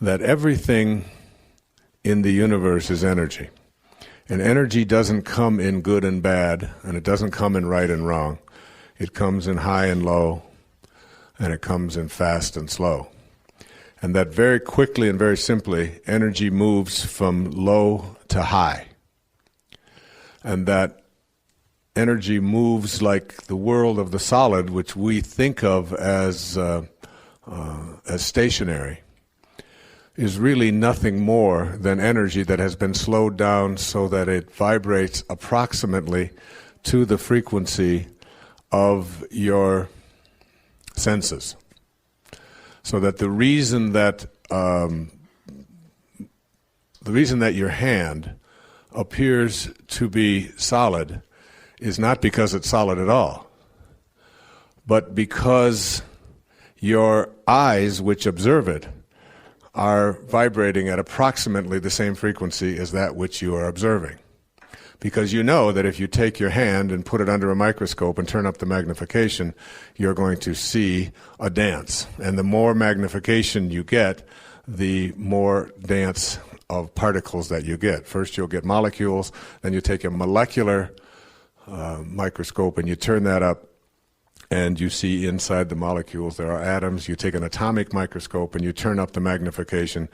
that everything in the universe is energy. And energy doesn't come in good and bad, and it doesn't come in right and wrong. It comes in high and low, and it comes in fast and slow. And that very quickly and very simply, energy moves from low to high. And that energy moves like the world of the solid, which we think of as stationary, is really nothing more than energy that has been slowed down so that it vibrates approximately to the frequency of your senses. So that the reason that your hand appears to be solid is not because it's solid at all, but because your eyes, which observe it, are vibrating at approximately the same frequency as that which you are observing. Because you know that if you take your hand and put it under a microscope and turn up the magnification, you're going to see a dance. And the more magnification you get, the more dance of particles that you get. First you'll get molecules, then you take a molecular microscope and you turn that up, and you see inside the molecules there are atoms. You take an atomic microscope and you turn up the magnification,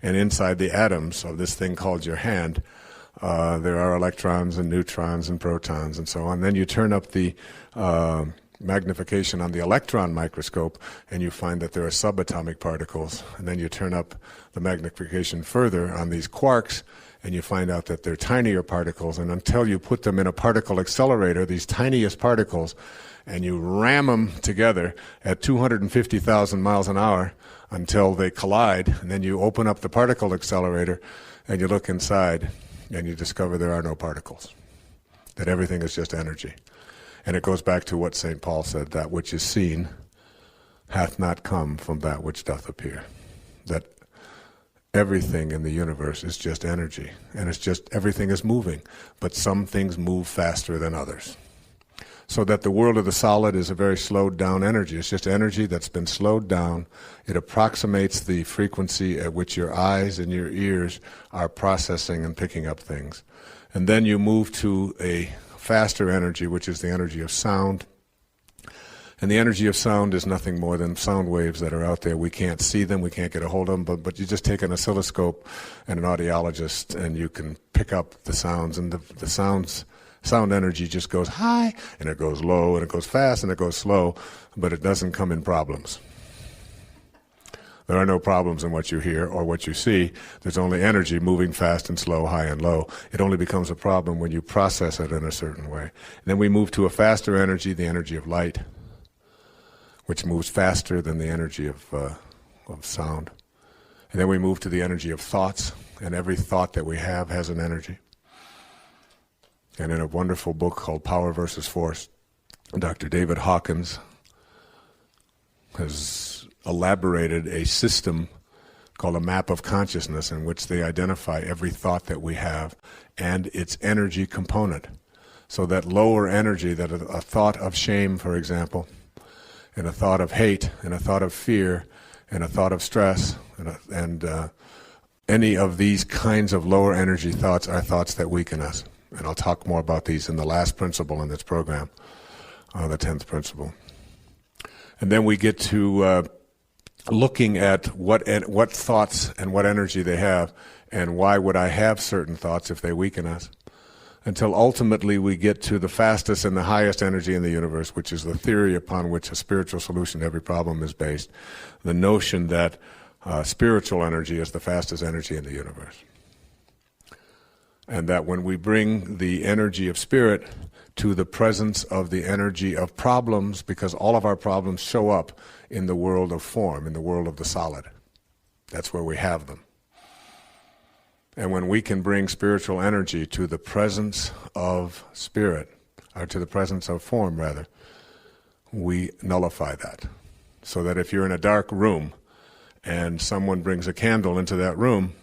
and inside the atoms of this thing called your hand, there are electrons and neutrons and protons and so on. Then you turn up the magnification on the electron microscope, and you find that there are subatomic particles. And then you turn up the magnification further on these quarks, and you find out that they're tinier particles. And until you put them in a particle accelerator, these tiniest particles, and you ram them together at 250,000 miles an hour until they collide, and then you open up the particle accelerator and you look inside and you discover there are no particles, that everything is just energy. And it goes back to what St. Paul said, that which is seen hath not come from that which doth appear. That everything in the universe is just energy, and it's just everything is moving, but some things move faster than others. So that the world of the solid is a very slowed down energy. It's just energy that's been slowed down. It approximates the frequency at which your eyes and your ears are processing and picking up things. And then you move to a faster energy, which is the energy of sound. And the energy of sound is nothing more than sound waves that are out there. We can't see them, we can't get a hold of them, but you just take an oscilloscope and an audiologist and you can pick up the sounds, and the sound energy just goes high, and it goes low, and it goes fast, and it goes slow, but it doesn't come in problems. There are no problems in what you hear or what you see. There's only energy moving fast and slow, high and low. It only becomes a problem when you process it in a certain way. And then we move to a faster energy, the energy of light, which moves faster than the energy of sound. And then we move to the energy of thoughts, and every thought that we have has an energy. And in a wonderful book called Power versus Force, Dr. David Hawkins has elaborated a system called a map of consciousness, in which they identify every thought that we have and its energy component. So that lower energy, that a thought of shame, for example, and a thought of hate, and a thought of fear, and a thought of stress, and any of these kinds of lower energy thoughts are thoughts that weaken us. And I'll talk more about these in the last principle in this program, the 10th principle. And then we get to looking at what thoughts and what energy they have, and why would I have certain thoughts if they weaken us, until ultimately we get to the fastest and the highest energy in the universe, which is the theory upon which a spiritual solution to every problem is based, the notion that spiritual energy is the fastest energy in the universe. And that when we bring the energy of spirit to the presence of the energy of problems, because all of our problems show up in the world of form, in the world of the solid. That's where we have them. And when we can bring spiritual energy to the presence of spirit, or to the presence of form rather, we nullify that. So that if you're in a dark room and someone brings a candle into that room,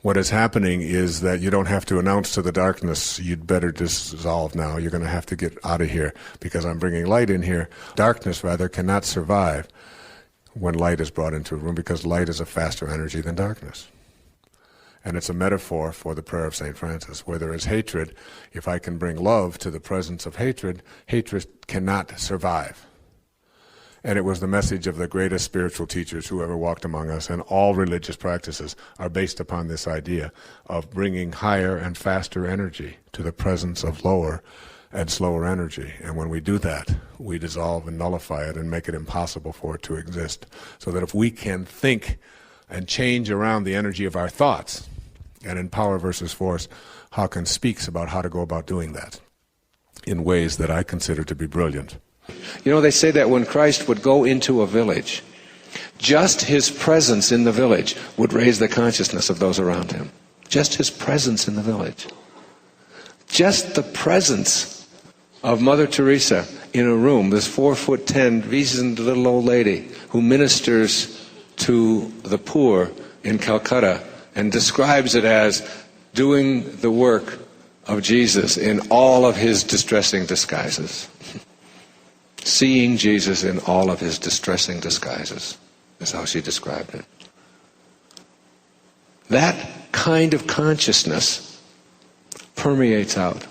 what is happening is that you don't have to announce to the darkness, you'd better dissolve now, you're going to have to get out of here because I'm bringing light in here. Darkness, rather, cannot survive when light is brought into a room, because light is a faster energy than darkness. And it's a metaphor for the prayer of St. Francis. Where there is hatred, if I can bring love to the presence of hatred, hatred cannot survive. And it was the message of the greatest spiritual teachers who ever walked among us, and all religious practices are based upon this idea of bringing higher and faster energy to the presence of lower and slower energy. And when we do that, we dissolve and nullify it and make it impossible for it to exist. So that if we can think and change around the energy of our thoughts, and in Power versus Force, Hawkins speaks about how to go about doing that in ways that I consider to be brilliant. You know, they say that when Christ would go into a village, just his presence in the village would raise the consciousness of those around him. Just his presence in the village. Just the presence of Mother Teresa in a room, this 4'10", wizened little old lady who ministers to the poor in Calcutta and describes it as doing the work of Jesus in all of his distressing disguises. Seeing Jesus in all of his distressing disguises is how she described it. That kind of consciousness permeates out.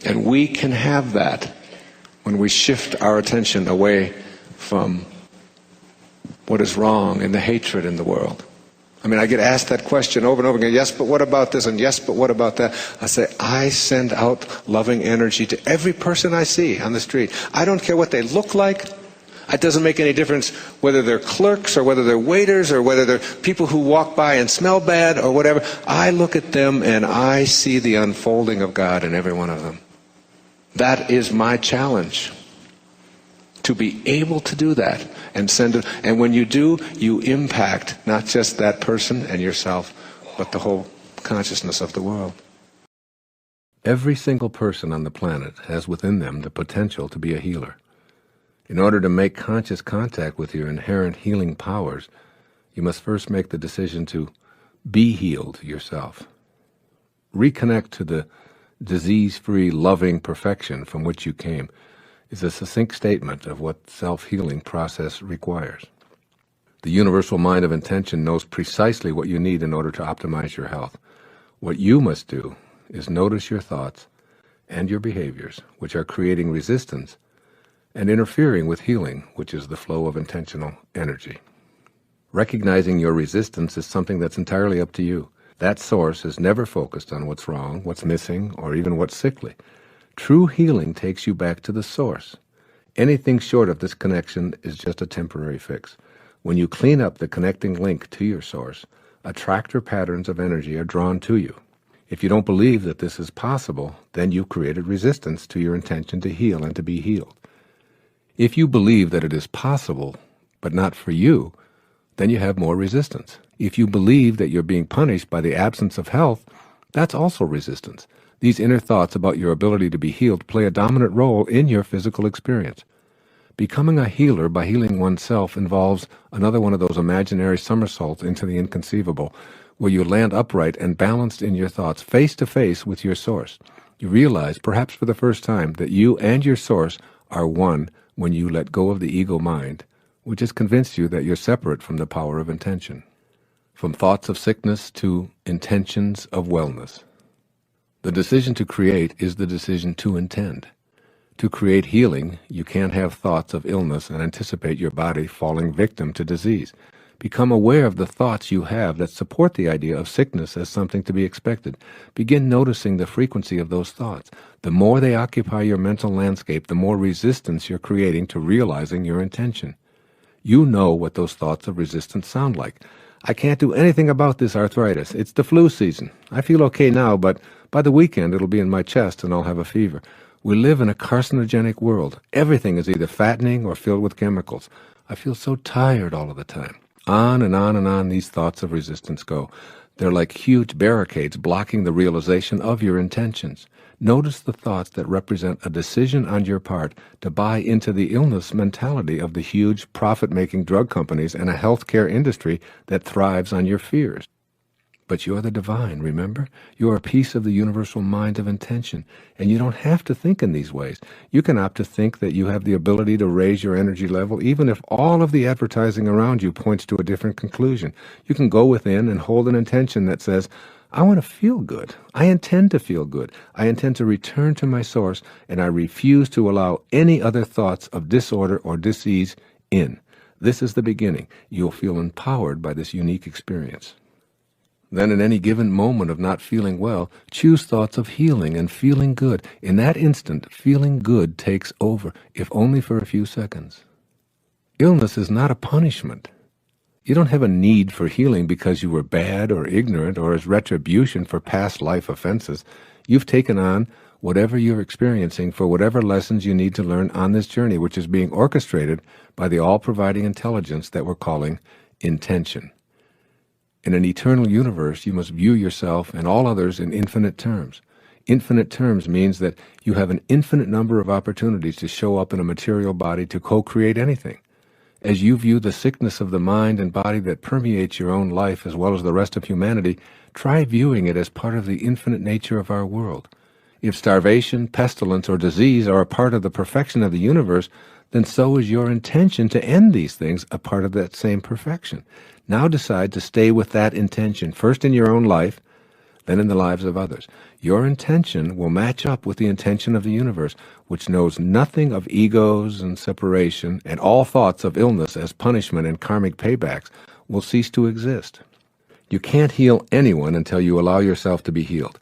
And we can have that when we shift our attention away from what is wrong and the hatred in the world. I mean, I get asked that question over and over again, yes, but what about this, and yes, but what about that? I say, I send out loving energy to every person I see on the street. I don't care what they look like. It doesn't make any difference whether they're clerks or whether they're waiters or whether they're people who walk by and smell bad or whatever. I look at them and I see the unfolding of God in every one of them. That is my challenge, to be able to do that and send it. And when you do, you impact not just that person and yourself, but the whole consciousness of the world. Every single person on the planet has within them the potential to be a healer. In order to make conscious contact with your inherent healing powers, you must first make the decision to be healed yourself. Reconnect to the disease-free, loving perfection from which you came is a succinct statement of what self-healing process requires. The universal mind of intention knows precisely what you need in order to optimize your health. What you must do is notice your thoughts and your behaviors, which are creating resistance and interfering with healing, which is the flow of intentional energy. Recognizing your resistance is something that's entirely up to you. That source is never focused on what's wrong, what's missing, or even what's sickly. True healing takes you back to the source. Anything short of this connection is just a temporary fix. When you clean up the connecting link to your source, attractor patterns of energy are drawn to you. If you don't believe that this is possible, then you've created resistance to your intention to heal and to be healed. If you believe that it is possible, but not for you, then you have more resistance. If you believe that you're being punished by the absence of health, that's also resistance. These inner thoughts about your ability to be healed play a dominant role in your physical experience. Becoming a healer by healing oneself involves another one of those imaginary somersaults into the inconceivable, where you land upright and balanced in your thoughts, face to face with your source. You realize, perhaps for the first time, that you and your source are one when you let go of the ego mind, which has convinced you that you're separate from the power of intention. From thoughts of sickness to intentions of wellness. The decision to create is the decision to intend. To create healing, you can't have thoughts of illness and anticipate your body falling victim to disease. Become aware of the thoughts you have that support the idea of sickness as something to be expected. Begin noticing the frequency of those thoughts. The more they occupy your mental landscape, the more resistance you're creating to realizing your intention. You know what those thoughts of resistance sound like. I can't do anything about this arthritis. It's the flu season. I feel okay now, but by the weekend it'll be in my chest and I'll have a fever. We live in a carcinogenic world. Everything is either fattening or filled with chemicals. I feel so tired all of the time. On and on and on these thoughts of resistance go. They're like huge barricades blocking the realization of your intentions. Notice the thoughts that represent a decision on your part to buy into the illness mentality of the huge profit-making drug companies and a healthcare industry that thrives on your fears. But you're the divine, remember? You're a piece of the universal mind of intention, and you don't have to think in these ways. You can opt to think that you have the ability to raise your energy level, even if all of the advertising around you points to a different conclusion. You can go within and hold an intention that says, I want to feel good. I intend to feel good. I intend to return to my source, and I refuse to allow any other thoughts of disorder or disease in. This is the beginning. You'll feel empowered by this unique experience. Then in any given moment of not feeling well, choose thoughts of healing and feeling good. In that instant, feeling good takes over, if only for a few seconds. Illness is not a punishment. You don't have a need for healing because you were bad or ignorant or as retribution for past life offenses. You've taken on whatever you're experiencing for whatever lessons you need to learn on this journey, which is being orchestrated by the all-providing intelligence that we're calling intention. In an eternal universe, you must view yourself and all others in infinite terms. Infinite terms means that you have an infinite number of opportunities to show up in a material body to co-create anything. As you view the sickness of the mind and body that permeates your own life as well as the rest of humanity, try viewing it as part of the infinite nature of our world. If starvation, pestilence, or disease are a part of the perfection of the universe, then so is your intention to end these things a part of that same perfection. Now decide to stay with that intention, first in your own life, then in the lives of others. Your intention will match up with the intention of the universe, which knows nothing of egos and separation, and all thoughts of illness as punishment and karmic paybacks will cease to exist. You can't heal anyone until you allow yourself to be healed.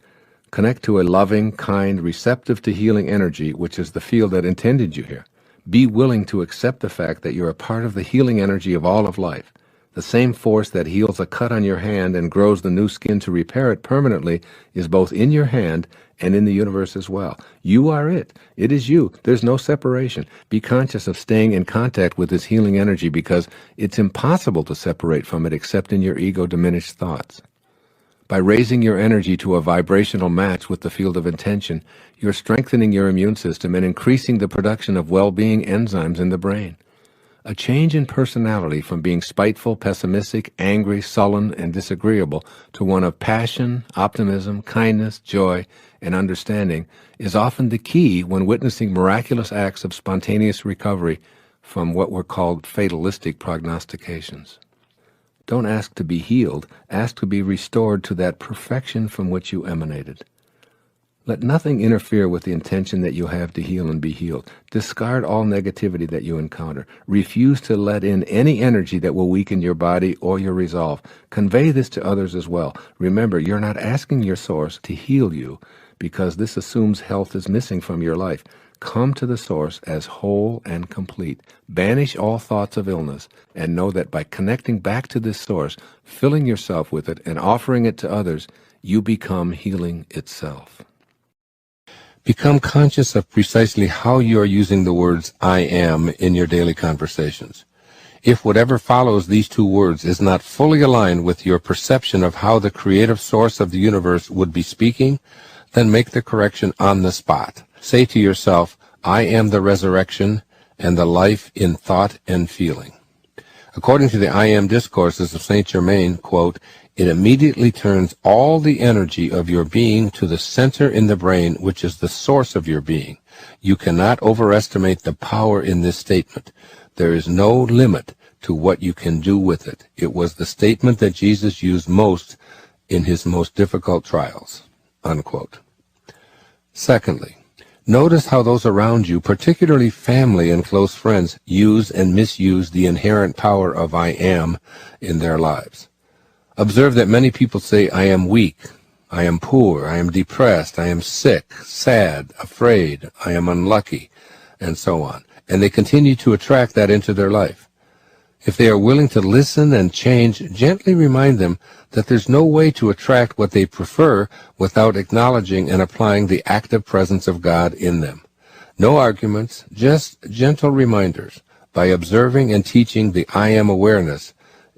Connect to a loving, kind, receptive to healing energy, which is the field that intended you here. Be willing to accept the fact that you're a part of the healing energy of all of life. The same force that heals a cut on your hand and grows the new skin to repair it permanently is both in your hand and in the universe as well. You are it. It is you. There's no separation. Be conscious of staying in contact with this healing energy because it's impossible to separate from it except in your ego-diminished thoughts. By raising your energy to a vibrational match with the field of intention, you're strengthening your immune system and increasing the production of well-being enzymes in the brain. A change in personality from being spiteful, pessimistic, angry, sullen, and disagreeable to one of passion, optimism, kindness, joy, and understanding is often the key when witnessing miraculous acts of spontaneous recovery from what were called fatalistic prognostications. Don't ask to be healed, ask to be restored to that perfection from which you emanated. Let nothing interfere with the intention that you have to heal and be healed. Discard all negativity that you encounter. Refuse to let in any energy that will weaken your body or your resolve. Convey this to others as well. Remember, you're not asking your source to heal you because this assumes health is missing from your life. Come to the source as whole and complete. Banish all thoughts of illness and know that by connecting back to this source, filling yourself with it, and offering it to others, you become healing itself. Become conscious of precisely how you are using the words I am in your daily conversations. If whatever follows these two words is not fully aligned with your perception of how the creative source of the universe would be speaking, then make the correction on the spot. Say to yourself, I am the resurrection and the life in thought and feeling. According to the I Am Discourses of Saint Germain, quote, it immediately turns all the energy of your being to the center in the brain, which is the source of your being. You cannot overestimate the power in this statement. There is no limit to what you can do with it. It was the statement that Jesus used most in his most difficult trials, unquote. Secondly, notice how those around you, particularly family and close friends, use and misuse the inherent power of I am in their lives. Observe that many people say, I am weak, I am poor, I am depressed, I am sick, sad, afraid, I am unlucky, and so on. And they continue to attract that into their life. If they are willing to listen and change, gently remind them that there's no way to attract what they prefer without acknowledging and applying the active presence of God in them. No arguments, just gentle reminders. By observing and teaching the I am awareness,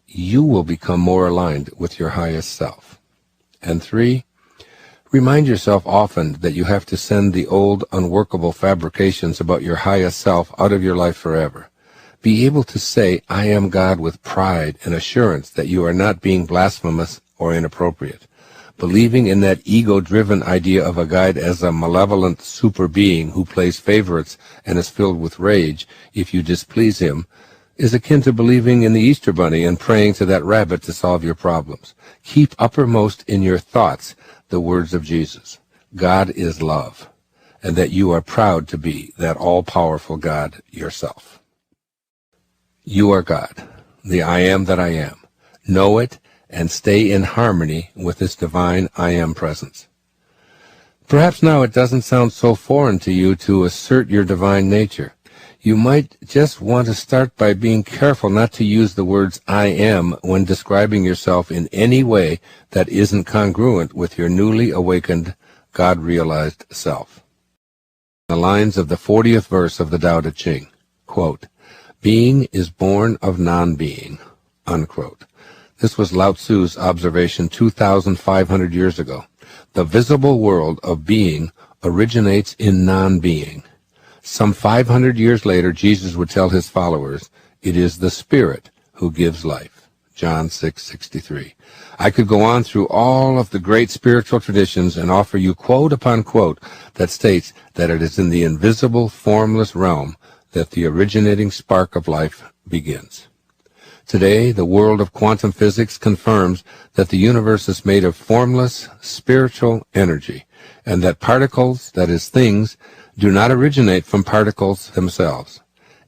you will become more aligned with your highest self. And 3, remind yourself often that you have to send the old, unworkable fabrications about your highest self out of your life forever. Be able to say, I am God with pride and assurance that you are not being blasphemous or inappropriate. Believing in that ego-driven idea of a guide as a malevolent super being who plays favorites and is filled with rage if you displease him is akin to believing in the Easter Bunny and praying to that rabbit to solve your problems. Keep uppermost in your thoughts the words of Jesus. God is love, and that you are proud to be that all-powerful God yourself. You are God, the I am that I am. Know it and stay in harmony with this divine I am presence. Perhaps now it doesn't sound so foreign to you to assert your divine nature. You might just want to start by being careful not to use the words I am when describing yourself in any way that isn't congruent with your newly awakened, God-realized self. The lines of the 40th verse of the Tao Te Ching, quote, "Being is born of non-being," unquote. This was Lao Tzu's observation 2,500 years ago. The visible world of being originates in non-being. Some 500 years later, Jesus would tell his followers, "It is the Spirit who gives life." John 6:63. I could go on through all of the great spiritual traditions and offer you quote upon quote that states that it is in the invisible, formless realm that the originating spark of life begins. Today, the world of quantum physics confirms that the universe is made of formless, spiritual energy, and that particles, that is, things, do not originate from particles themselves.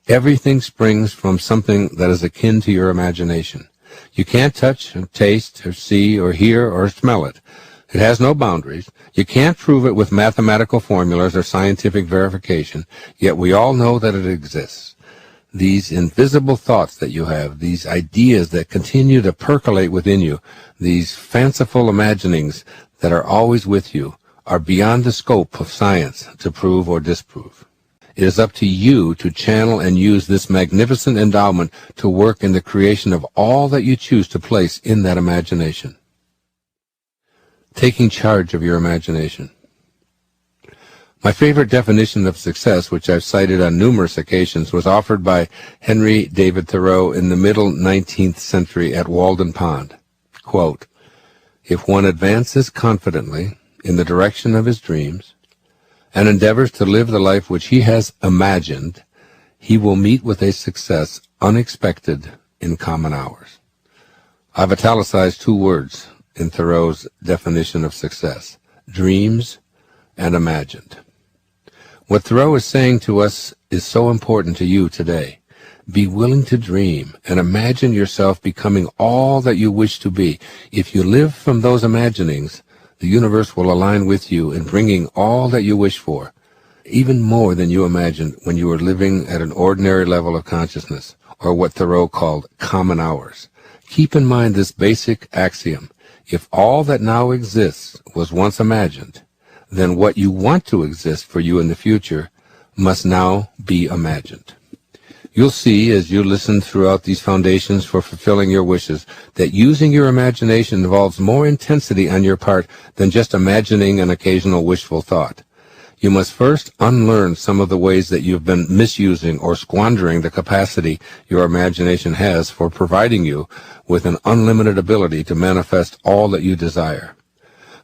Everything springs from something that is akin to your imagination. You can't touch, or taste, or see, or hear, or smell it. It has no boundaries. You can't prove it with mathematical formulas or scientific verification, yet we all know that it exists. These invisible thoughts that you have, these ideas that continue to percolate within you, these fanciful imaginings that are always with you, are beyond the scope of science to prove or disprove. It is up to you to channel and use this magnificent endowment to work in the creation of all that you choose to place in that imagination. Taking charge of your imagination. My favorite definition of success, which I've cited on numerous occasions, was offered by Henry David Thoreau in the middle 19th century at Walden Pond. Quote, "If one advances confidently in the direction of his dreams and endeavors to live the life which he has imagined, he will meet with a success unexpected in common hours." I've italicized two words in Thoreau's definition of success: dreams and imagined. What Thoreau is saying to us is so important to you today. Be willing to dream and imagine yourself becoming all that you wish to be. If you live from those imaginings, the universe will align with you in bringing all that you wish for, even more than you imagined when you were living at an ordinary level of consciousness, or what Thoreau called common hours. Keep in mind this basic axiom: if all that now exists was once imagined, then what you want to exist for you in the future must now be imagined. You'll see, as you listen throughout these foundations for fulfilling your wishes, that using your imagination involves more intensity on your part than just imagining an occasional wishful thought. You must first unlearn some of the ways that you've been misusing or squandering the capacity your imagination has for providing you with an unlimited ability to manifest all that you desire.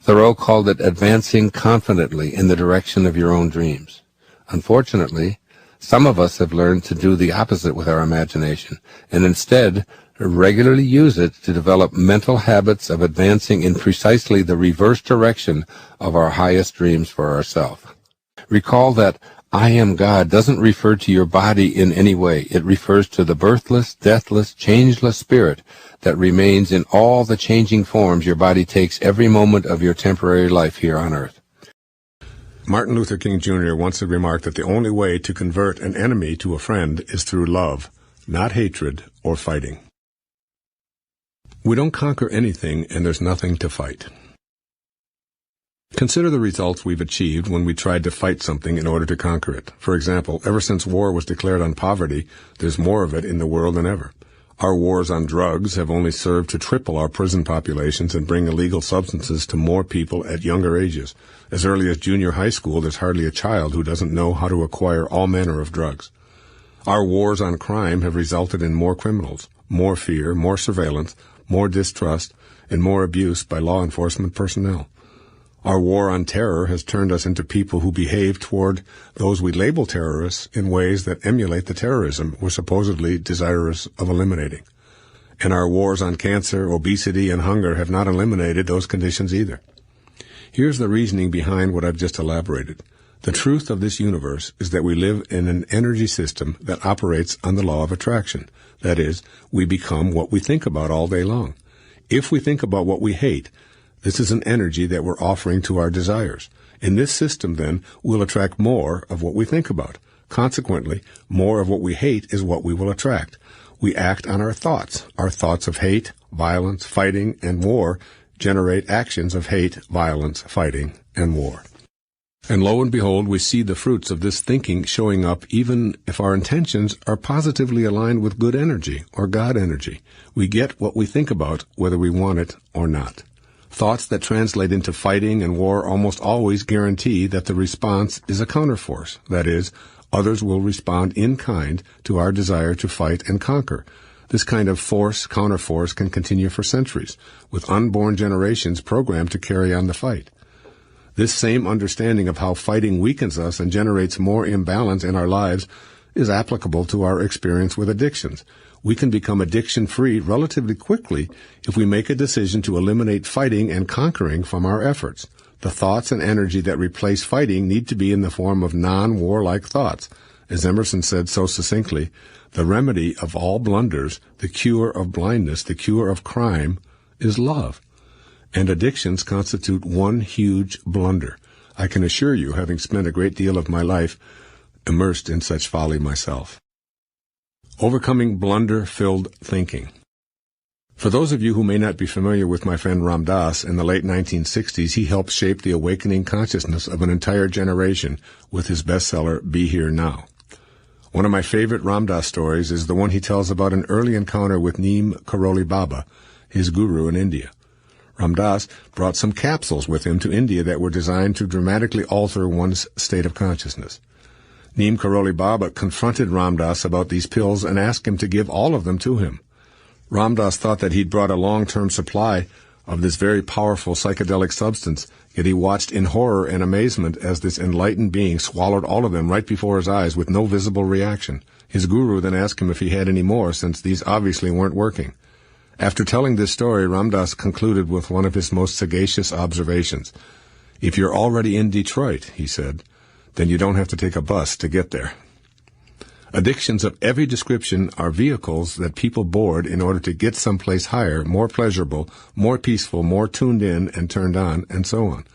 Thoreau called it advancing confidently in the direction of your own dreams. Unfortunately, some of us have learned to do the opposite with our imagination, and instead regularly use it to develop mental habits of advancing in precisely the reverse direction of our highest dreams for ourselves. Recall that I am God doesn't refer to your body in any way. It refers to the birthless, deathless, changeless spirit that remains in all the changing forms your body takes every moment of your temporary life here on earth. Martin Luther King Jr. once had remarked that the only way to convert an enemy to a friend is through love, not hatred or fighting. We don't conquer anything, and there's nothing to fight. Consider the results we've achieved when we tried to fight something in order to conquer it. For example, ever since war was declared on poverty, there's more of it in the world than ever. Our wars on drugs have only served to triple our prison populations and bring illegal substances to more people at younger ages. As early as junior high school, there's hardly a child who doesn't know how to acquire all manner of drugs. Our wars on crime have resulted in more criminals, more fear, more surveillance, more distrust, and more abuse by law enforcement personnel. Our war on terror has turned us into people who behave toward those we label terrorists in ways that emulate the terrorism we're supposedly desirous of eliminating. And our wars on cancer, obesity, and hunger have not eliminated those conditions either. Here's the reasoning behind what I've just elaborated. The truth of this universe is that we live in an energy system that operates on the law of attraction. That is, we become what we think about all day long. If we think about what we hate, this is an energy that we're offering to our desires. In this system, then, we'll attract more of what we think about. Consequently, more of what we hate is what we will attract. We act on our thoughts. Our thoughts of hate, violence, fighting, and war generate actions of hate, violence, fighting, and war. And lo and behold, we see the fruits of this thinking showing up even if our intentions are positively aligned with good energy or God energy. We get what we think about, whether we want it or not. Thoughts that translate into fighting and war almost always guarantee that the response is a counterforce. That is, others will respond in kind to our desire to fight and conquer. This kind of counterforce can continue for centuries, with unborn generations programmed to carry on the fight. This same understanding of how fighting weakens us and generates more imbalance in our lives is applicable to our experience with addictions. We can become addiction-free relatively quickly if we make a decision to eliminate fighting and conquering from our efforts. The thoughts and energy that replace fighting need to be in the form of non-warlike thoughts. As Emerson said so succinctly, the remedy of all blunders, the cure of blindness, the cure of crime, is love. And addictions constitute one huge blunder. I can assure you, having spent a great deal of my life immersed in such folly myself. Overcoming blunder-filled thinking. For those of you who may not be familiar with my friend Ram Dass, in the late 1960s, he helped shape the awakening consciousness of an entire generation with his bestseller, Be Here Now. One of my favorite Ram Dass stories is the one he tells about an early encounter with Neem Karoli Baba, his guru in India. Ram Dass brought some capsules with him to India that were designed to dramatically alter one's state of consciousness. Neem Karoli Baba confronted Ram Dass about these pills and asked him to give all of them to him. Ram Dass thought that he'd brought a long-term supply of this very powerful psychedelic substance, yet he watched in horror and amazement as this enlightened being swallowed all of them right before his eyes with no visible reaction. His guru then asked him if he had any more, since these obviously weren't working. After telling this story, Ram Dass concluded with one of his most sagacious observations. "If you're already in Detroit," he said, "then you don't have to take a bus to get there." Addictions of every description are vehicles that people board in order to get someplace higher, more pleasurable, more peaceful, more tuned in and turned on, and so on.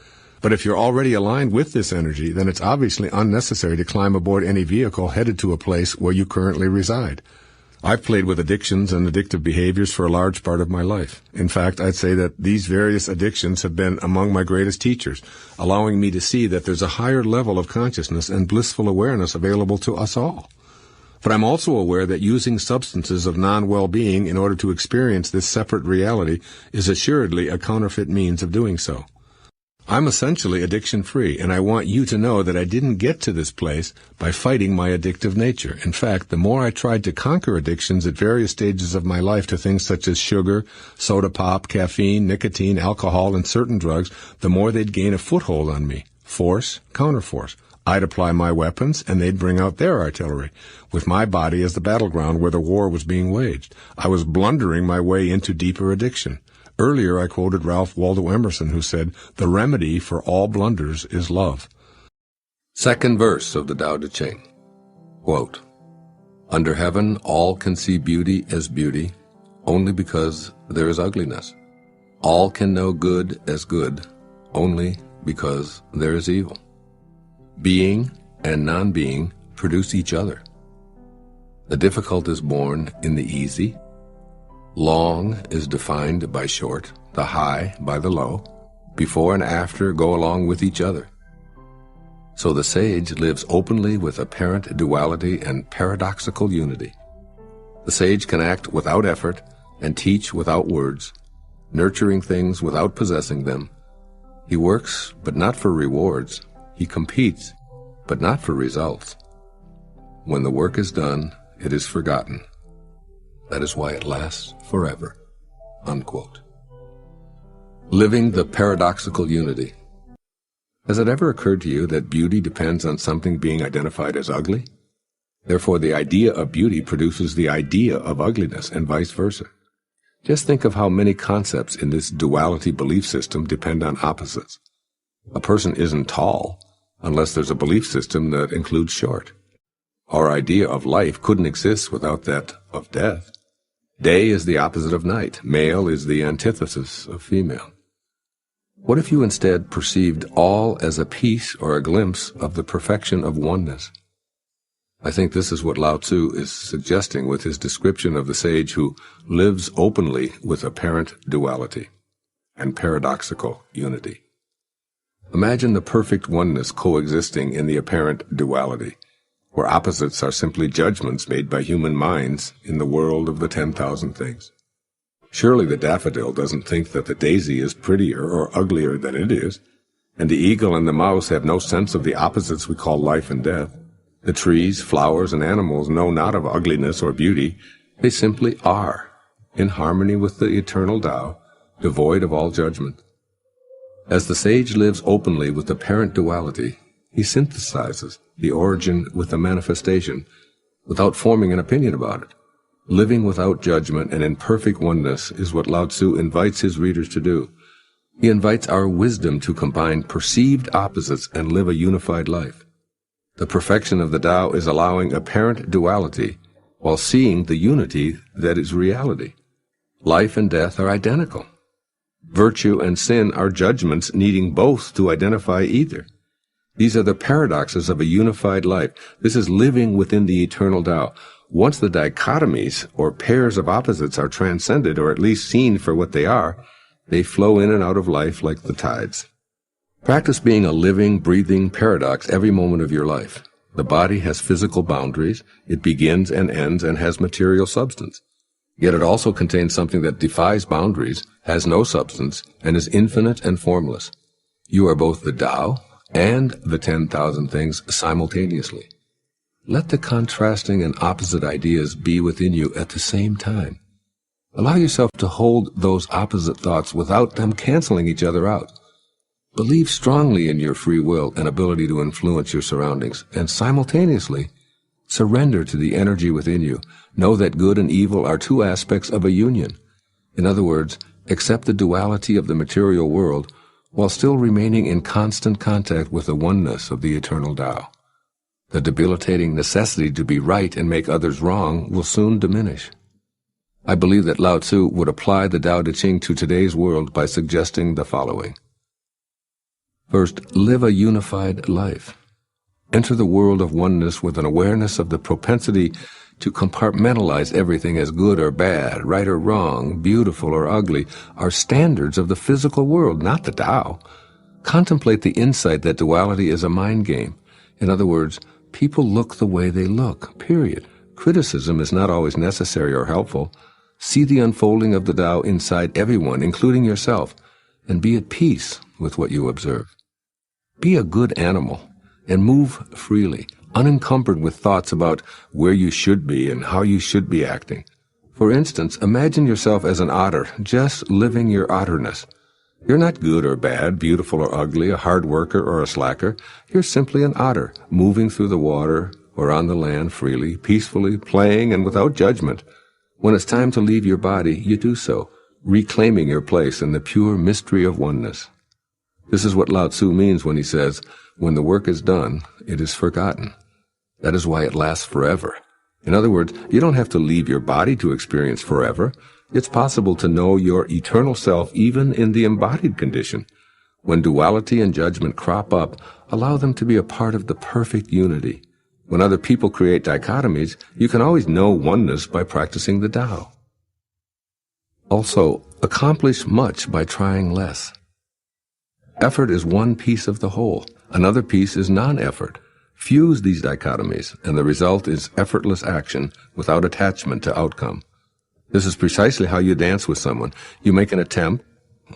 But if you're already aligned with this energy, then it's obviously unnecessary to climb aboard any vehicle headed to a place where you currently reside. I've played with addictions and addictive behaviors for a large part of my life. In fact, I'd say that these various addictions have been among my greatest teachers, allowing me to see that there's a higher level of consciousness and blissful awareness available to us all. But I'm also aware that using substances of non-well-being in order to experience this separate reality is assuredly a counterfeit means of doing so. I'm essentially addiction-free, and I want you to know that I didn't get to this place by fighting my addictive nature. In fact, the more I tried to conquer addictions at various stages of my life to things such as sugar, soda pop, caffeine, nicotine, alcohol, and certain drugs, the more they'd gain a foothold on me. Force, counterforce. I'd apply my weapons, and they'd bring out their artillery, with my body as the battleground where the war was being waged. I was blundering my way into deeper addiction. Earlier, I quoted Ralph Waldo Emerson, who said, "The remedy for all blunders is love." Second verse of the Tao Te Ching. Quote, "Under heaven all can see beauty as beauty, only because there is ugliness. All can know good as good, only because there is evil. Being and non-being produce each other. The difficult is born in the easy. Long is defined by short, the high by the low. Before and after go along with each other. So the sage lives openly with apparent duality and paradoxical unity. The sage can act without effort and teach without words, nurturing things without possessing them. He works, but not for rewards. He competes, but not for results. When the work is done, it is forgotten. That is why it lasts forever." Unquote. Living the paradoxical unity. Has it ever occurred to you that beauty depends on something being identified as ugly? Therefore, the idea of beauty produces the idea of ugliness, and vice versa. Just think of how many concepts in this duality belief system depend on opposites. A person isn't tall unless there's a belief system that includes short. Our idea of life couldn't exist without that of death. Day is the opposite of night. Male is the antithesis of female. What if you instead perceived all as a piece or a glimpse of the perfection of oneness? I think this is what Lao Tzu is suggesting with his description of the sage who lives openly with apparent duality and paradoxical unity. Imagine the perfect oneness coexisting in the apparent duality, where opposites are simply judgments made by human minds in the world of the 10,000 things. Surely the daffodil doesn't think that the daisy is prettier or uglier than it is, and the eagle and the mouse have no sense of the opposites we call life and death. The trees, flowers, and animals know not of ugliness or beauty. They simply are, in harmony with the eternal Tao, devoid of all judgment. As the sage lives openly with apparent duality, he synthesizes the origin with the manifestation, without forming an opinion about it. Living without judgment and in perfect oneness is what Lao Tzu invites his readers to do. He invites our wisdom to combine perceived opposites and live a unified life. The perfection of the Tao is allowing apparent duality while seeing the unity that is reality. Life and death are identical. Virtue and sin are judgments needing both to identify either. These are the paradoxes of a unified life. This is living within the eternal Tao. Once the dichotomies or pairs of opposites are transcended, or at least seen for what they are, they flow in and out of life like the tides. Practice being a living, breathing paradox every moment of your life. The body has physical boundaries. It begins and ends and has material substance. Yet it also contains something that defies boundaries, has no substance, and is infinite and formless. You are both the Tao and the 10,000 things simultaneously. Let the contrasting and opposite ideas be within you at the same time. Allow yourself to hold those opposite thoughts without them canceling each other out. Believe strongly in your free will and ability to influence your surroundings, and simultaneously surrender to the energy within you. Know that good and evil are two aspects of a union. In other words, accept the duality of the material world while still remaining in constant contact with the oneness of the eternal Tao. The debilitating necessity to be right and make others wrong will soon diminish. I believe that Lao Tzu would apply the Tao Te Ching to today's world by suggesting the following. First, live a unified life. Enter the world of oneness with an awareness of the propensity to compartmentalize everything as good or bad, right or wrong, beautiful or ugly, are standards of the physical world, not the Tao. Contemplate the insight that duality is a mind game. In other words, people look the way they look, period. Criticism is not always necessary or helpful. See the unfolding of the Tao inside everyone, including yourself, and be at peace with what you observe. Be a good animal and move freely, unencumbered with thoughts about where you should be and how you should be acting. For instance, imagine yourself as an otter, just living your otterness. You're not good or bad, beautiful or ugly, a hard worker or a slacker. You're simply an otter, moving through the water or on the land freely, peacefully, playing and without judgment. When it's time to leave your body, you do so, reclaiming your place in the pure mystery of oneness. This is what Lao Tzu means when he says, when the work is done, it is forgotten. That is why it lasts forever. In other words, you don't have to leave your body to experience forever. It's possible to know your eternal self even in the embodied condition. When duality and judgment crop up, allow them to be a part of the perfect unity. When other people create dichotomies, you can always know oneness by practicing the Tao. Also, accomplish much by trying less. Effort is one piece of the whole. Another piece is non-effort. Fuse these dichotomies, and the result is effortless action without attachment to outcome. This is precisely how you dance with someone. You make an attempt,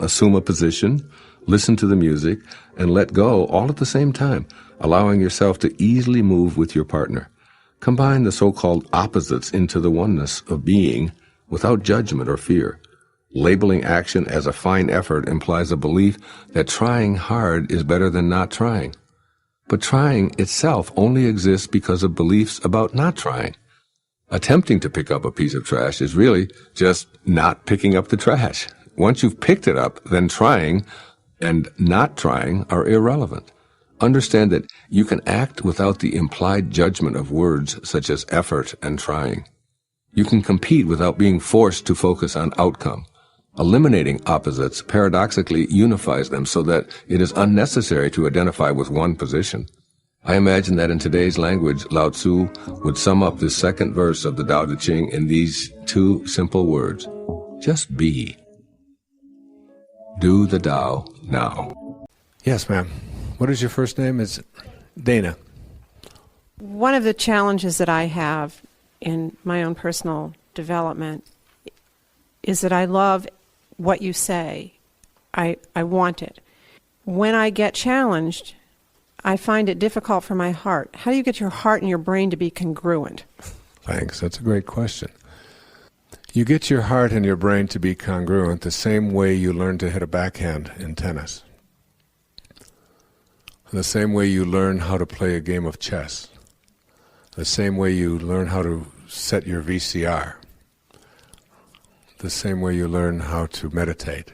assume a position, listen to the music, and let go all at the same time, allowing yourself to easily move with your partner. Combine the so-called opposites into the oneness of being without judgment or fear. Labeling action as a fine effort implies a belief that trying hard is better than not trying. But trying itself only exists because of beliefs about not trying. Attempting to pick up a piece of trash is really just not picking up the trash. Once you've picked it up, then trying and not trying are irrelevant. Understand that you can act without the implied judgment of words such as effort and trying. You can compete without being forced to focus on outcome. Eliminating opposites paradoxically unifies them so that it is unnecessary to identify with one position. I imagine that in today's language, Lao Tzu would sum up the second verse of the Tao Te Ching in these two simple words. Just be. Do the Tao now. Yes, ma'am. What is your first name? It's Dana. One of the challenges that I have in my own personal development is that I love what you say. I want it. When I get challenged, I find it difficult for my heart. How do you get your heart and your brain to be congruent? Thanks. That's a great question. You get your heart and your brain to be congruent the same way you learn to hit a backhand in tennis. The same way you learn how to play a game of chess. The same way you learn how to set your VCR. The same way you learn how to meditate.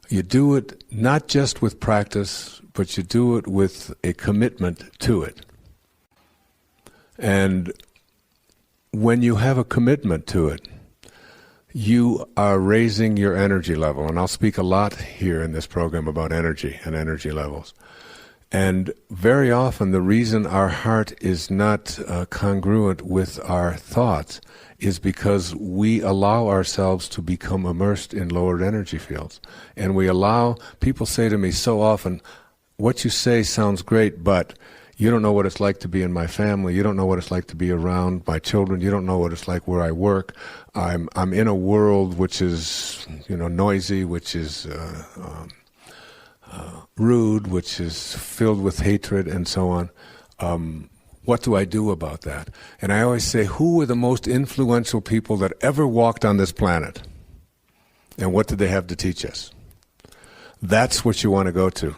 You do it not just with practice, but you do it with a commitment to it. And when you have a commitment to it, you are raising your energy level. And I'll speak a lot here in this program about energy and energy levels. And very often the reason our heart is not congruent with our thoughts is because we allow ourselves to become immersed in lowered energy fields. And we allow, people say to me so often, what you say sounds great, but you don't know what it's like to be in my family. You don't know what it's like to be around my children. You don't know what it's like where I work. I'm in a world which is, noisy, which is rude, which is filled with hatred and so on. What do I do about that? And I always say, who were the most influential people that ever walked on this planet? And what did they have to teach us? That's what you want to go to.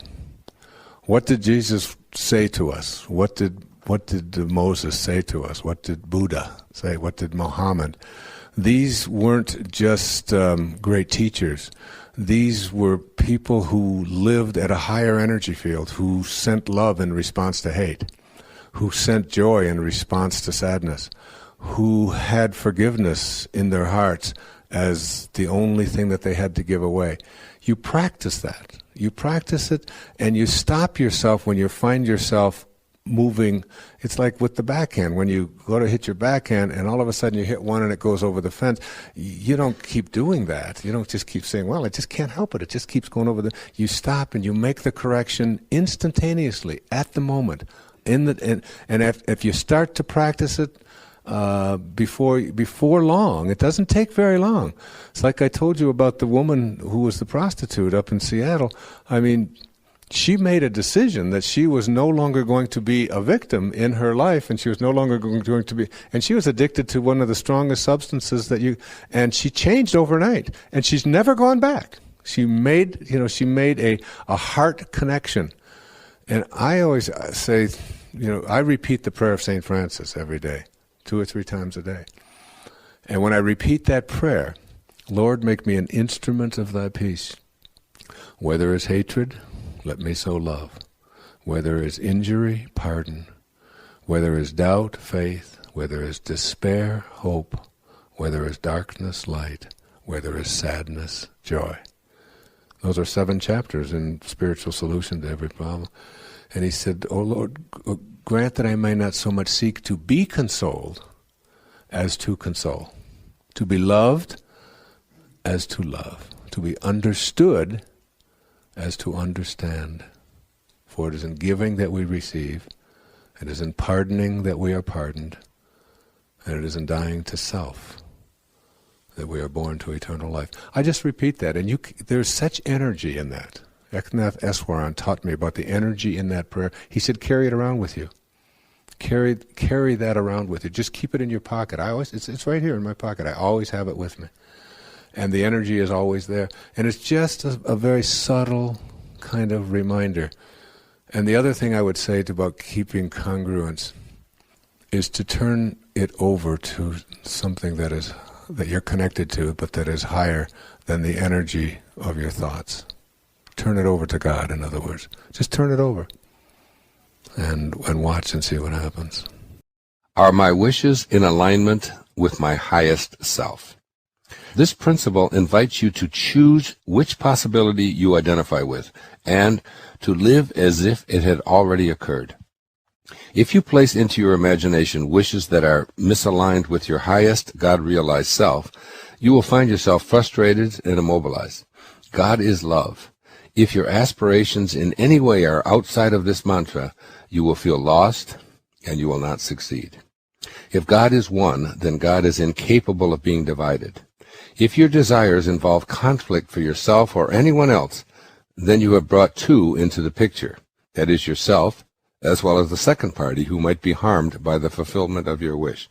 What did Jesus say to us? What did Moses say to us? What did Buddha say? What did Muhammad? These weren't just great teachers. These were people who lived at a higher energy field, who sent love in response to hate, who sent joy in response to sadness, who had forgiveness in their hearts as the only thing that they had to give away. You practice that. You practice it, and you stop yourself when you find yourself moving. It's like with the backhand. When you go to hit your backhand and all of a sudden you hit one and it goes over the fence, you don't keep doing that. You don't just keep saying, well, I just can't help it. It just keeps going over the... You stop and you make the correction instantaneously, at the moment. And if you start to practice it before long, it doesn't take very long. It's like I told you about the woman who was the prostitute up in Seattle. I mean, she made a decision that she was no longer going to be a victim in her life, and she was no longer going to be, and she was addicted to one of the strongest substances and she changed overnight, and she's never gone back. She made a heart connection. And I always say, I repeat the prayer of St. Francis every day, 2 or 3 times a day. And when I repeat that prayer, Lord, make me an instrument of thy peace. Where there is hatred, let me sow love. Where there is injury, pardon. Where there is doubt, faith. Where there is despair, hope. Where there is darkness, light. Where there is sadness, joy. Those are 7 chapters in Spiritual Solution to Every Problem. And he said, "O Lord, grant that I may not so much seek to be consoled as to console, to be loved as to love, to be understood as to understand. For it is in giving that we receive, it is in pardoning that we are pardoned, and it is in dying to self that we are born to eternal life." I just repeat that, and there's such energy in that. Eknath Eswaran taught me about the energy in that prayer. He said, carry it around with you. Carry that around with you. Just keep it in your pocket. It's right here in my pocket. I always have it with me. and the energy is always there. And it's just a very subtle kind of reminder. And the other thing I would say about keeping congruence is to turn it over to something that you're connected to, but that is higher than the energy of your thoughts. Turn it over to God, in other words. Just turn it over and watch and see what happens. Are my wishes in alignment with my highest self? This principle invites you to choose which possibility you identify with and to live as if it had already occurred. If you place into your imagination wishes that are misaligned with your highest God-realized self, you will find yourself frustrated and immobilized. God is love. If your aspirations in any way are outside of this mantra, you will feel lost and you will not succeed. If God is one, then God is incapable of being divided. If your desires involve conflict for yourself or anyone else, then you have brought two into the picture. That is yourself, as well as the second party who might be harmed by the fulfillment of your wish.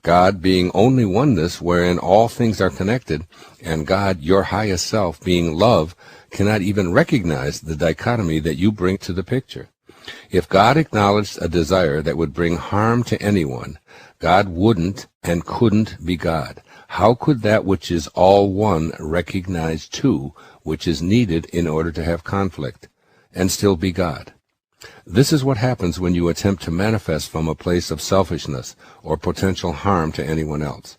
God being only oneness wherein all things are connected, and God, your highest self, being love, cannot even recognize the dichotomy that you bring to the picture. If God acknowledged a desire that would bring harm to anyone, God wouldn't and couldn't be God. How could that which is all one recognize two, which is needed in order to have conflict, and still be God? This is what happens when you attempt to manifest from a place of selfishness or potential harm to anyone else.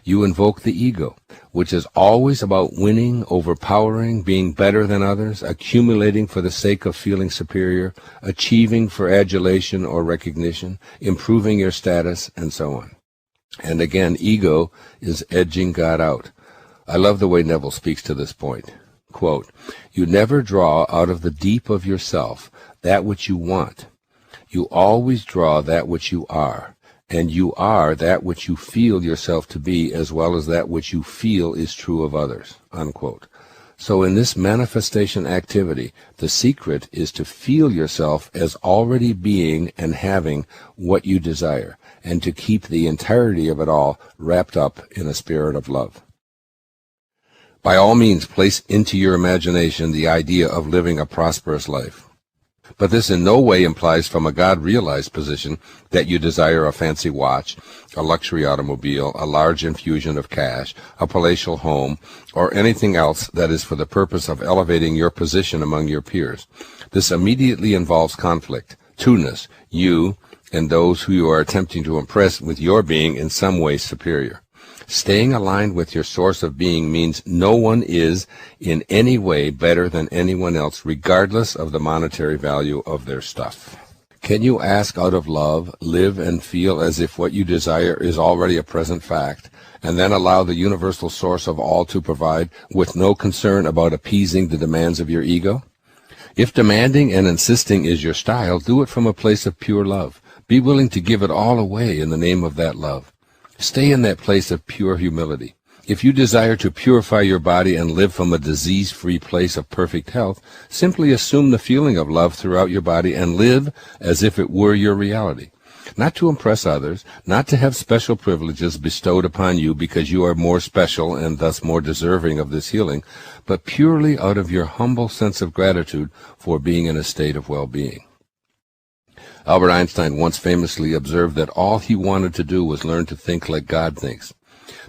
You invoke the ego, which is always about winning, overpowering, being better than others, accumulating for the sake of feeling superior, achieving for adulation or recognition, improving your status, and so on. And again, ego is edging God out. I love the way Neville speaks to this point. Quote, "You never draw out of the deep of yourself that which you want. You always draw that which you are, and you are that which you feel yourself to be, as well as that which you feel is true of others." Unquote. So in this manifestation activity, the secret is to feel yourself as already being and having what you desire, and to keep the entirety of it all wrapped up in a spirit of love. By all means, place into your imagination the idea of living a prosperous life. But this in no way implies from a God-realized position that you desire a fancy watch, a luxury automobile, a large infusion of cash, a palatial home, or anything else that is for the purpose of elevating your position among your peers. This immediately involves conflict, two-ness, you and those who you are attempting to impress with your being in some way superior. Staying aligned with your source of being means no one is in any way better than anyone else, regardless of the monetary value of their stuff. Can you ask out of love, live and feel as if what you desire is already a present fact, and then allow the universal source of all to provide with no concern about appeasing the demands of your ego? If demanding and insisting is your style, do it from a place of pure love. Be willing to give it all away in the name of that love. Stay in that place of pure humility. If you desire to purify your body and live from a disease-free place of perfect health, simply assume the feeling of love throughout your body and live as if it were your reality. Not to impress others, not to have special privileges bestowed upon you because you are more special and thus more deserving of this healing, but purely out of your humble sense of gratitude for being in a state of well-being. Albert Einstein once famously observed that all he wanted to do was learn to think like God thinks.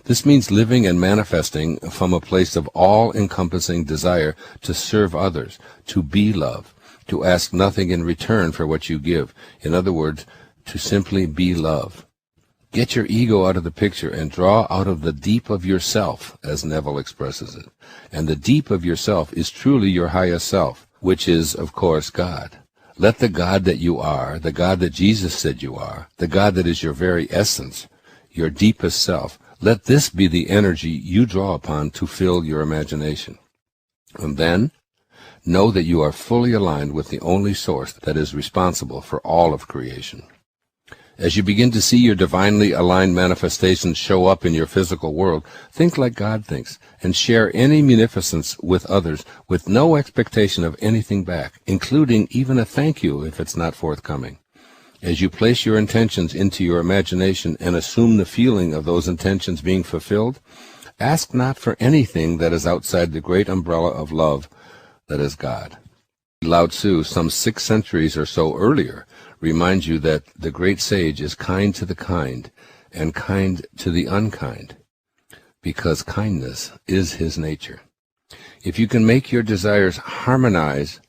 This means living and manifesting from a place of all-encompassing desire to serve others, to be love, to ask nothing in return for what you give. In other words, to simply be love. Get your ego out of the picture and draw out of the deep of yourself, as Neville expresses it. And the deep of yourself is truly your highest self, which is, of course, God. Let the God that you are, the God that Jesus said you are, the God that is your very essence, your deepest self, let this be the energy you draw upon to fill your imagination. And then, know that you are fully aligned with the only source that is responsible for all of creation. As you begin to see your divinely aligned manifestations show up in your physical world, think like God thinks, and share any munificence with others with no expectation of anything back, including even a thank you if it's not forthcoming. As you place your intentions into your imagination and assume the feeling of those intentions being fulfilled, Ask not for anything that is outside the great umbrella of love that is God. Lao Tzu, some 6 centuries or so earlier, reminds you that the great sage is kind to the kind and kind to the unkind, because kindness is his nature. If you can make your desires harmonize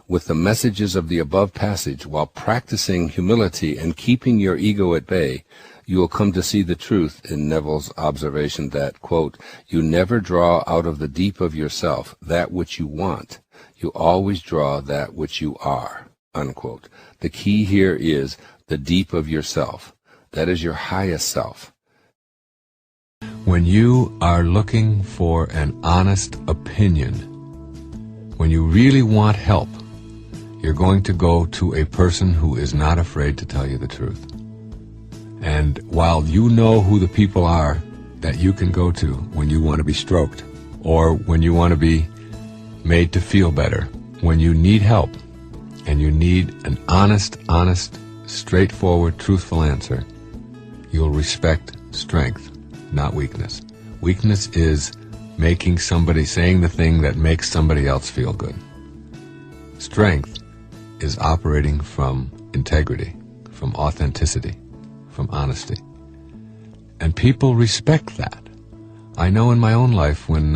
with the messages of the above passage while practicing humility and keeping your ego at bay, you will come to see the truth in Neville's observation that, quote, you never draw out of the deep of yourself that which you want. You always draw that which you are, unquote. The key here is the deep of yourself. That is your highest self. When you are looking for an honest opinion, when you really want help, you're going to go to a person who is not afraid to tell you the truth. And while you know who the people are that you can go to when you want to be stroked, or when you want to be made to feel better, when you need help, and you need an honest, straightforward, truthful answer, you'll respect strength, not weakness. Weakness is making somebody, saying the thing that makes somebody else feel good. Strength is operating from integrity, from authenticity, from honesty. And people respect that. I know in my own life when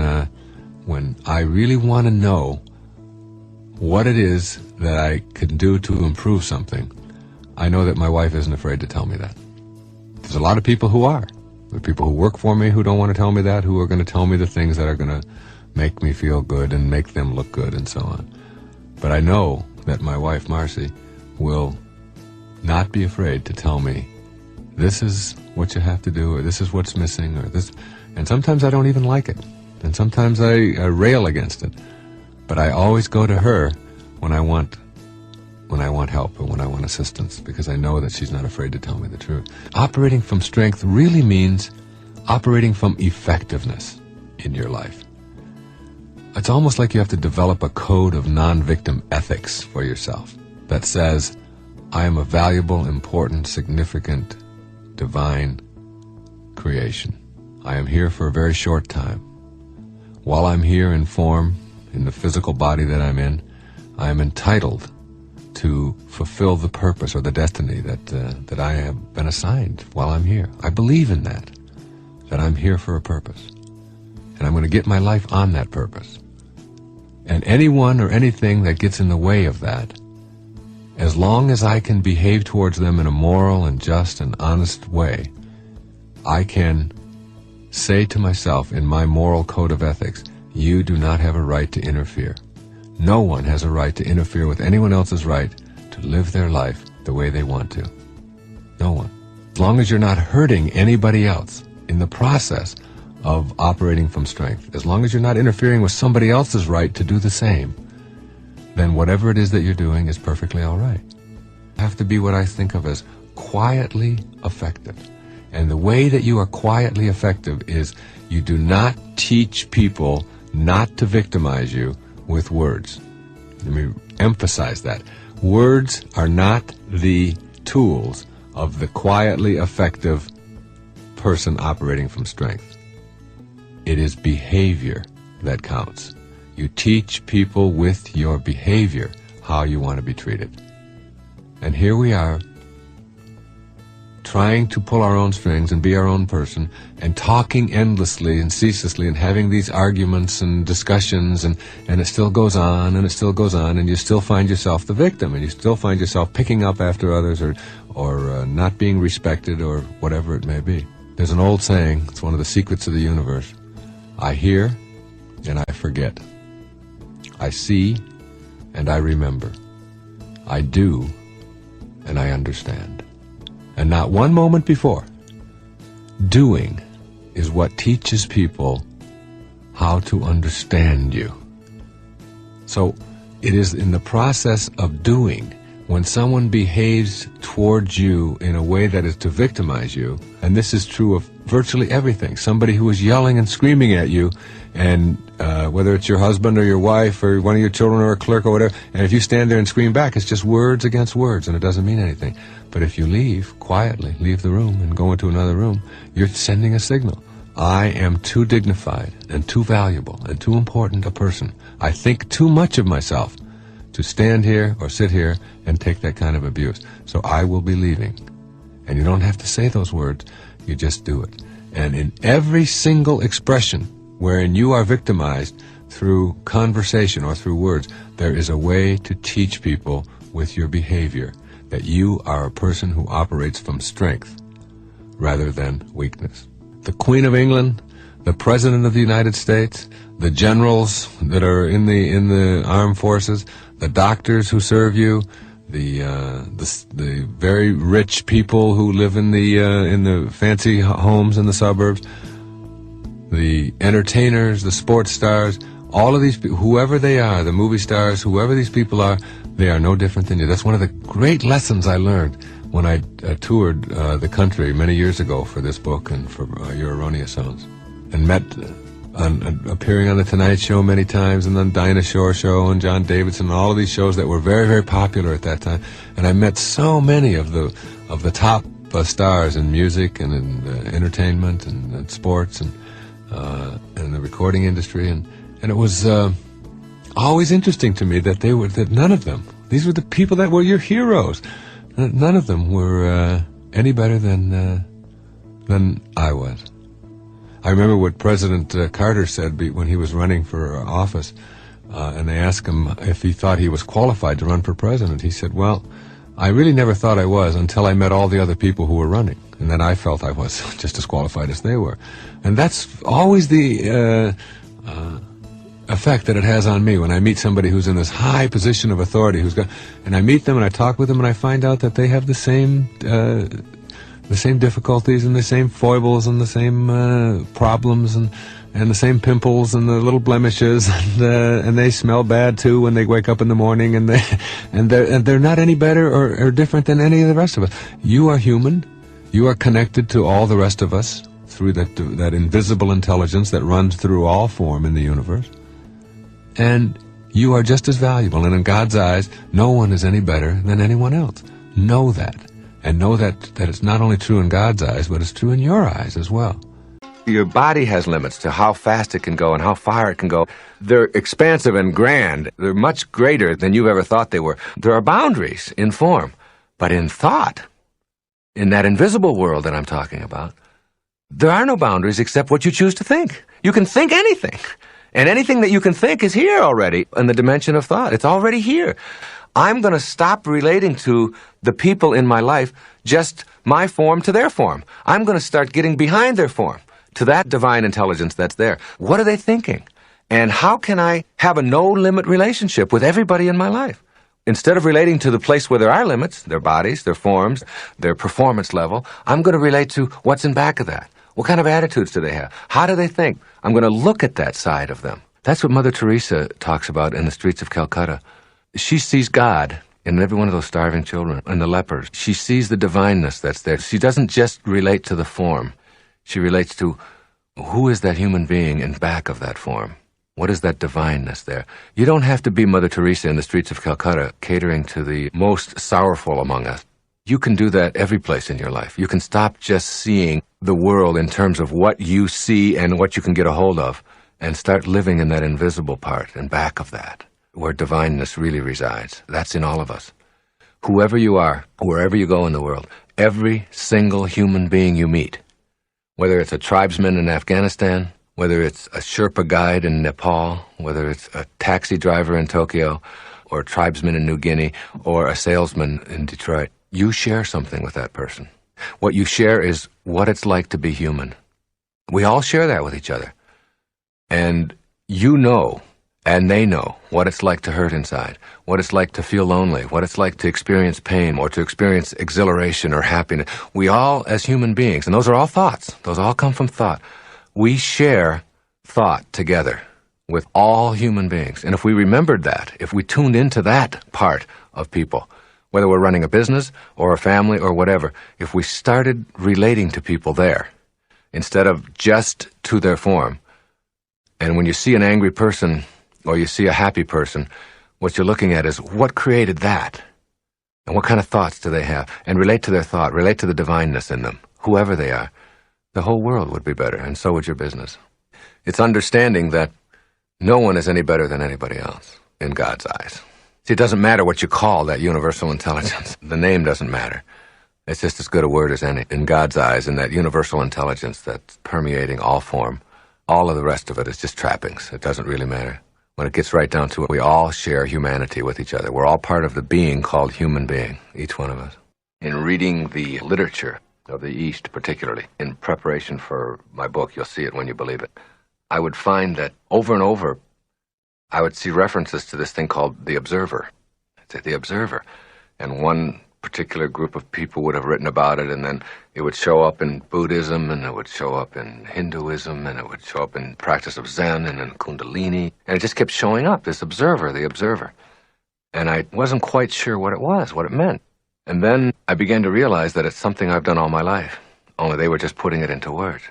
I really want to know what it is that I can do to improve something, I know that my wife isn't afraid to tell me that. There's a lot of people who are. There are people who work for me who don't want to tell me that, who are going to tell me the things that are going to make me feel good and make them look good and so on. But I know that my wife, Marcy, will not be afraid to tell me, this is what you have to do, or this is what's missing, or this. And sometimes I don't even like it. And sometimes I rail against it. But I always go to her when I want help or when I want assistance, because I know that she's not afraid to tell me the truth. Operating from strength really means operating from effectiveness in your life. It's almost like you have to develop a code of non-victim ethics for yourself that says, I am a valuable, important, significant, divine creation. I am here for a very short time. While I'm here in form, in the physical body that I'm in, I am entitled to fulfill the purpose or the destiny that I have been assigned while I'm here. I believe in that I'm here for a purpose. And I'm going to get my life on that purpose. And anyone or anything that gets in the way of that, as long as I can behave towards them in a moral and just and honest way, I can say to myself in my moral code of ethics, you do not have a right to interfere. No one has a right to interfere with anyone else's right to live their life the way they want to. No one. As long as you're not hurting anybody else in the process of operating from strength, as long as you're not interfering with somebody else's right to do the same, then whatever it is that you're doing is perfectly all right. You have to be what I think of as quietly effective. And the way that you are quietly effective is you do not teach people not to victimize you with words. Let me emphasize that. Words are not the tools of the quietly effective person operating from strength. It is behavior that counts. You teach people with your behavior how you want to be treated. And here we are, trying to pull our own strings and be our own person, and talking endlessly and ceaselessly and having these arguments and discussions, and it still goes on and it still goes on, and you still find yourself the victim, and you still find yourself picking up after others or not being respected or whatever it may be. There's an old saying, it's one of the secrets of the universe. I hear and I forget. I see and I remember. I do and I understand. And not one moment before. Doing is what teaches people how to understand you. So it is in the process of doing, when someone behaves towards you in a way that is to victimize you, and this is true of virtually everything. Somebody who is yelling and screaming at you, and whether it's your husband or your wife or one of your children or a clerk or whatever, and if you stand there and scream back, it's just words against words, and it doesn't mean anything. But if you leave quietly, leave the room and go into another room, you're sending a signal. I am too dignified and too valuable and too important a person. I think too much of myself to stand here or sit here and take that kind of abuse. So I will be leaving. And you don't have to say those words. You just do it. And in every single expression wherein you are victimized through conversation or through words, there is a way to teach people with your behavior that you are a person who operates from strength rather than weakness. The Queen of England, the President of the United States, the generals that are in the armed forces, the doctors who serve you, the very rich people who live in the fancy homes in the suburbs, the entertainers, the sports stars, all of these people, whoever they are, the movie stars, whoever these people are, they are no different than you. That's one of the great lessons I learned when I toured the country many years ago for this book and for Your Erroneous Zones, and met appearing on The Tonight Show many times, and then Dinah Shore Show and John Davidson, and all of these shows that were very, very popular at that time. And I met so many of the top stars in music and in entertainment and sports and the recording industry, and it was always interesting to me that none of them, these were the people that were your heroes. None of them were any better than I was. I remember what President Carter said when he was running for office, and they asked him if he thought he was qualified to run for president. He said, well, I really never thought I was until I met all the other people who were running, and then I felt I was just as qualified as they were. And that's always the effect that it has on me when I meet somebody who's in this high position of authority, and I meet them and I talk with them and I find out that they have the same difficulties and the same foibles and the same problems and the same pimples and the little blemishes, and they smell bad too when they wake up in the morning, and they're not any better or different than any of the rest of us. You are human. You are connected to all the rest of us through that invisible intelligence that runs through all form in the universe. And you are just as valuable, and in God's eyes, no one is any better than anyone else. Know that, and know that it's not only true in God's eyes, but it's true in your eyes as well. Your body has limits to how fast it can go and how far it can go. They're expansive and grand. They're much greater than you've ever thought they were. There are boundaries in form, but in thought, in that invisible world that I'm talking about, there are no boundaries except what you choose to think. You can think anything. And anything that you can think is here already in the dimension of thought. It's already here. I'm going to stop relating to the people in my life just my form to their form. I'm going to start getting behind their form to that divine intelligence that's there. What are they thinking? And how can I have a no-limit relationship with everybody in my life? Instead of relating to the place where there are limits, their bodies, their forms, their performance level, I'm going to relate to what's in back of that. What kind of attitudes do they have? How do they think? I'm going to look at that side of them. That's what Mother Teresa talks about in the streets of Calcutta. She sees God in every one of those starving children and the lepers. She sees the divineness that's there. She doesn't just relate to the form. She relates to who is that human being in back of that form. What is that divineness there? You don't have to be Mother Teresa in the streets of Calcutta catering to the most sorrowful among us. You can do that every place in your life. You can stop just seeing the world in terms of what you see and what you can get a hold of, and start living in that invisible part and back of that, where divineness really resides. That's in all of us. Whoever you are, wherever you go in the world, every single human being you meet, whether it's a tribesman in Afghanistan, whether it's a Sherpa guide in Nepal, whether it's a taxi driver in Tokyo, or a tribesman in New Guinea, or a salesman in Detroit, you share something with that person. What you share is what it's like to be human. We all share that with each other. And you know, and they know, what it's like to hurt inside, what it's like to feel lonely, what it's like to experience pain or to experience exhilaration or happiness. We all, as human beings, and those are all thoughts, those all come from thought, we share thought together with all human beings. And if we remembered that, if we tuned into that part of people, whether we're running a business or a family or whatever, if we started relating to people there instead of just to their form, and when you see an angry person or you see a happy person, what you're looking at is what created that, and what kind of thoughts do they have, and relate to their thought, relate to the divineness in them, whoever they are, the whole world would be better, and so would your business. It's understanding that no one is any better than anybody else in God's eyes. See, it doesn't matter what you call that universal intelligence. The name doesn't matter. It's just as good a word as any in God's eyes, and that universal intelligence that's permeating all form. All of the rest of it is just trappings. It doesn't really matter. When it gets right down to it, we all share humanity with each other. We're all part of the being called human being, each one of us. In reading the literature of the East, particularly, in preparation for my book, you'll see it when you believe it, I would find that over and over, I would see references to this thing called the observer. The observer. And one particular group of people would have written about it, and then it would show up in Buddhism, and it would show up in Hinduism, and it would show up in practice of Zen and in Kundalini. And it just kept showing up, this observer, the observer. And I wasn't quite sure what it was, what it meant. And then I began to realize that it's something I've done all my life, only they were just putting it into words.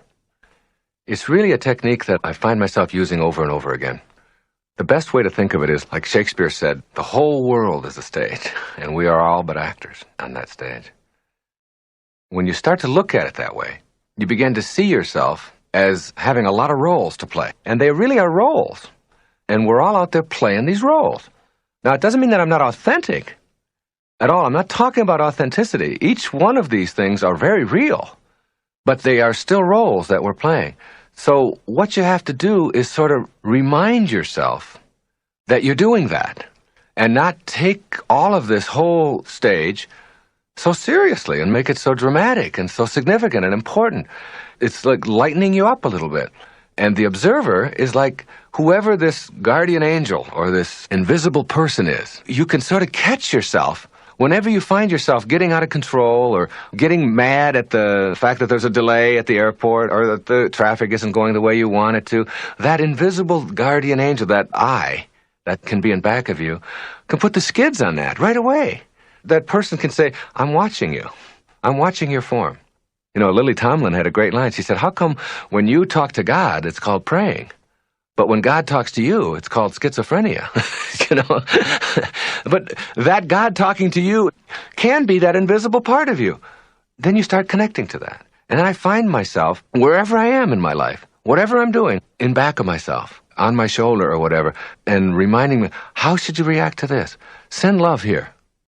It's really a technique that I find myself using over and over again. The best way to think of it is, like Shakespeare said, the whole world is a stage, and we are all but actors on that stage. When you start to look at it that way, you begin to see yourself as having a lot of roles to play. And they really are roles. And we're all out there playing these roles. Now, it doesn't mean that I'm not authentic at all. I'm not talking about authenticity. Each one of these things are very real, but they are still roles that we're playing. So what you have to do is sort of remind yourself that you're doing that and not take all of this whole stage so seriously and make it so dramatic and so significant and important. It's like lightening you up a little bit. And the observer is like whoever this guardian angel or this invisible person is. You can sort of catch yourself whenever you find yourself getting out of control or getting mad at the fact that there's a delay at the airport or that the traffic isn't going the way you want it to, that invisible guardian angel, that eye that can be in back of you, can put the skids on that right away. That person can say, I'm watching you. I'm watching your form. You know, Lily Tomlin had a great line. She said, how come when you talk to God, it's called praying? But when God talks to you, it's called schizophrenia, you know. But that God talking to you can be that invisible part of you. Then you start connecting to that. And I find myself, wherever I am in my life, whatever I'm doing, in back of myself, on my shoulder or whatever, and reminding me, how should you react to this? Send love here.